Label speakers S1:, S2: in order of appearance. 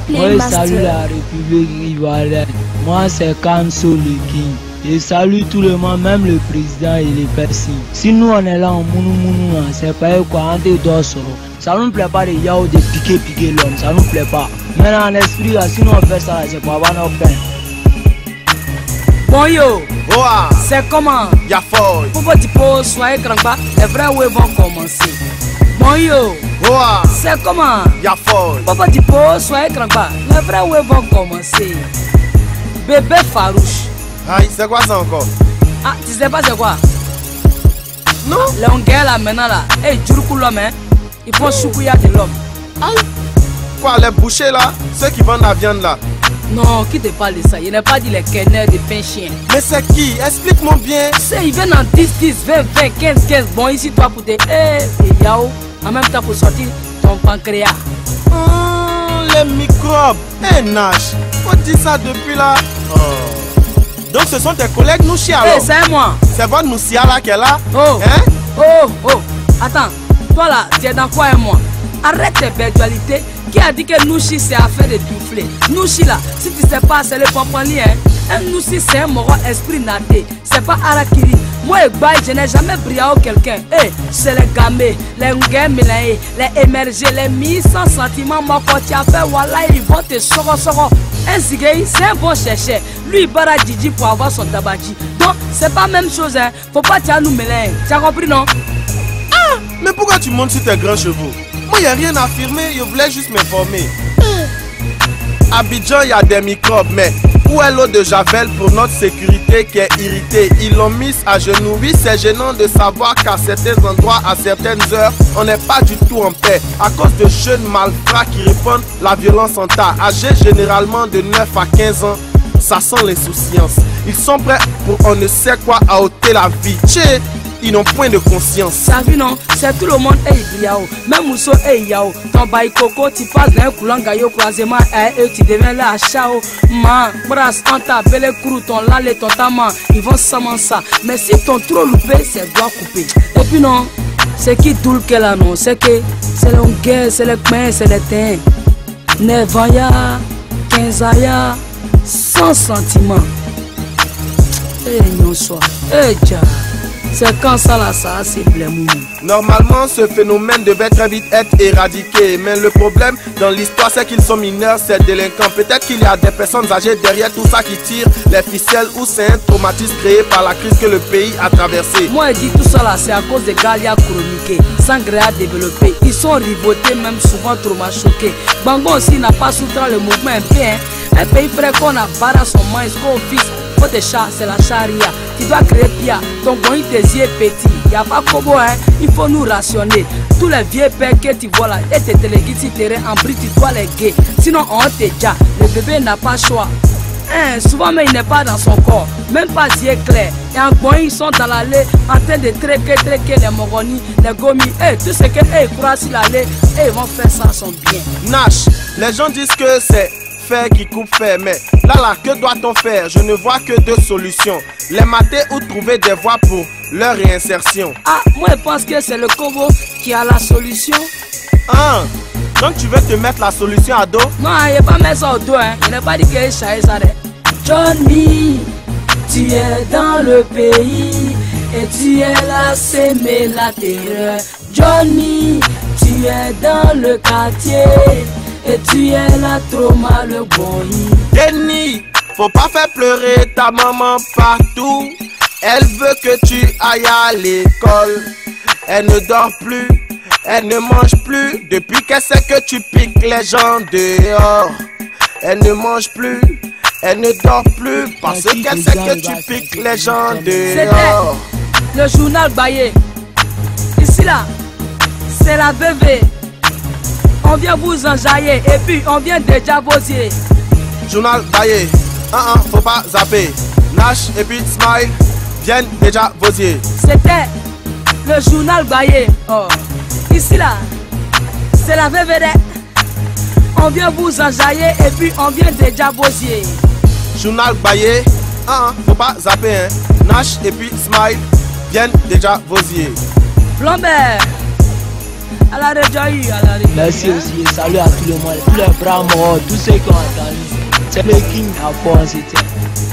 S1: Oui, salut la République ivoirienne. Moi, c'est Kanso le King. Et salut tout le monde, même le président et les personnes. Si nous on est là en mounou, c'est pas quoi, on te doit solo. Ça nous plaît pas de yao de piquer l'homme, ça nous plaît pas. Maintenant en esprit, là, si nous on fait ça, c'est pour avoir nos peines.
S2: Bon yo,
S3: Boa,
S2: c'est comment?
S3: y'a foy.
S2: Pour votre typo, soyez grand bas, les vrais ouais vont commencer. Bon yo,
S3: Boa,
S2: c'est comment?
S3: y'a foy.
S2: Pour votre typo, soyez grand bas, les vrais ouais vont commencer. Bébé farouche.
S3: Aïe, c'est quoi ça encore?
S2: Ah, tu sais pas c'est quoi?
S3: Non?
S2: Les Hongais là maintenant là, hey, Djurkou l'homme hein, ils font choukouya de l'homme.
S3: Aïe. Quoi, les bouchers là? Ceux qui vendent la viande là?
S2: Non, qui te parle de ça? Il n'a pas dit les canards de pain chien.
S3: Mais c'est qui? Explique-moi bien.
S2: C'est, ils viennent en 10, 10, 20, 20, 15, 15. Bon, ici, toi, pour te. Et yao, en même temps, pour sortir ton pancréas.
S3: Les microbes. Eh, Nash, on dit ça depuis là. Oh. Donc, ce sont tes collègues Nouchi alors?
S2: C'est moi.
S3: C'est votre Noussia là qui est là?
S2: Oh.
S3: Hein?
S2: Oh. Attends, toi là, tu es dans quoi et moi? Arrête tes belles dualités. Qui a dit que Nouchi c'est affaire de souffler? Nouchi là, si tu sais pas, c'est le pampani hein. Un Nouchi c'est un moro esprit naté. C'est pas Arakiri. Moi et Baye, je n'ai jamais brillé à quelqu'un. C'est les gamés, les ngémilés, les émergés, les mis sans sentiment. Moi quand tu as fait, voilà, ils vont te soro. Un zigay, c'est un bon chercheur. Lui, il bara Djidji pour avoir son tabaji. Donc, c'est pas la même chose hein. Faut pas t'y nous mêler. Tu as compris non?
S3: Ah, mais pourquoi tu montes sur tes grands chevaux? Moi, y a rien à affirmer, je voulais juste m'informer. Abidjan, il y a des microbes, mais où est l'eau de Javel pour notre sécurité qui est irritée? Ils l'ont mise à genoux. Oui, c'est gênant de savoir qu'à certains endroits, à certaines heures, on n'est pas du tout en paix. À cause de jeunes malfrats qui répandent la violence en tas, âgés généralement de 9 à 15 ans. Ça sent l'insouciance. Ils sont prêts pour on ne sait quoi à ôter la vie. Tché, ils n'ont point de conscience.
S2: Ça vu non? C'est tout le monde est yao. Même Mousso est yao. Ton bail coco, tu passes d'un coulant gaillot croisement et tu deviens là à chao. Man, brasse, en ta belle crou, ton lale, ton taman. Ils vont s'aman ça. Mais si ton trop loupé, c'est doigt coupé. Et puis non, c'est qui tout le qu'elle a non? C'est que c'est le guerre, c'est le pain, c'est le teint. 9 ans ya, 15 ans ya, sans sentiment. Eh non, soit. Eh dja. C'est quand ça là, ça c'est blémou.
S3: Normalement, ce phénomène devait très vite être éradiqué. Mais le problème dans l'histoire, c'est qu'ils sont mineurs, ces délinquants. Peut-être qu'il y a des personnes âgées derrière tout ça qui tirent les ficelles, ou c'est un traumatisme créé par la crise que le pays a traversé.
S2: Moi, je dis tout ça là, c'est à cause des galia chroniqués, sans gré à développer. Ils sont rivotés, même souvent trop choqués. Bango aussi n'a pas soutenu le mouvement un peu. Un pays près qu'on a barré son maïs, qu'on fils. Faut des chats, c'est la charia. Tu dois créer pia, ton bon tes yeux petits. Y'a pas kobo hein, il faut nous rationner. Tous les vieux pères que tu vois là, et tes téléguides si terrain en bris, tu dois les guer. Sinon on te déjà, le bébé n'a pas choix. Souvent mais il n'est pas dans son corps, même pas yeux clair. Et en bon ils sont dans l'allée, en train de traquer les moronis, les gomis. Tout ce que croient sur l'allée, ils vont faire ça son bien.
S3: Nash, les gens disent que c'est fer qui coupe fer, mais là, que doit-on faire? Je ne vois que deux solutions. Les mater ou trouver des voies pour leur réinsertion.
S2: Ah, moi je pense que c'est le Congo qui a la solution.
S3: Ah, donc tu veux te mettre la solution à dos?
S2: Non, il n'est pas mettre ça au dos, hein. Il n'a pas dit qu'il est ça. Johnny, tu es dans le pays et tu es là à s'aimer la terreur. Johnny, tu es dans le quartier et tu es là trop mal boy.
S3: Denis, faut pas faire pleurer ta maman partout. Elle veut que tu ailles à l'école. Elle ne dort plus, elle ne mange plus. Depuis qu'elle sait que tu piques les gens dehors. Elle ne mange plus, elle ne dort plus. Parce qu'elle sait que tu piques les gens dehors.
S2: C'était le journal Baye. Ici là, c'est la VV. On vient vous enjailler et puis on vient déjà bosser.
S3: Journal Baye, faut pas zapper. Nash et puis Smile viennent déjà bosser.
S2: C'était le journal Baye. Oh. Ici là, c'est la VVD. On vient vous enjailler et puis on vient déjà bosser.
S3: Journal Baye, faut pas zapper. Hein. Nash et puis Smile viennent déjà bosser.
S2: Plomber, à la la Rejaï, à la Rejaï.
S1: Merci aussi et salut à tout le monde, tous les bras morts, tous ceux qui ont entendu. C'est le King à fond, c'était.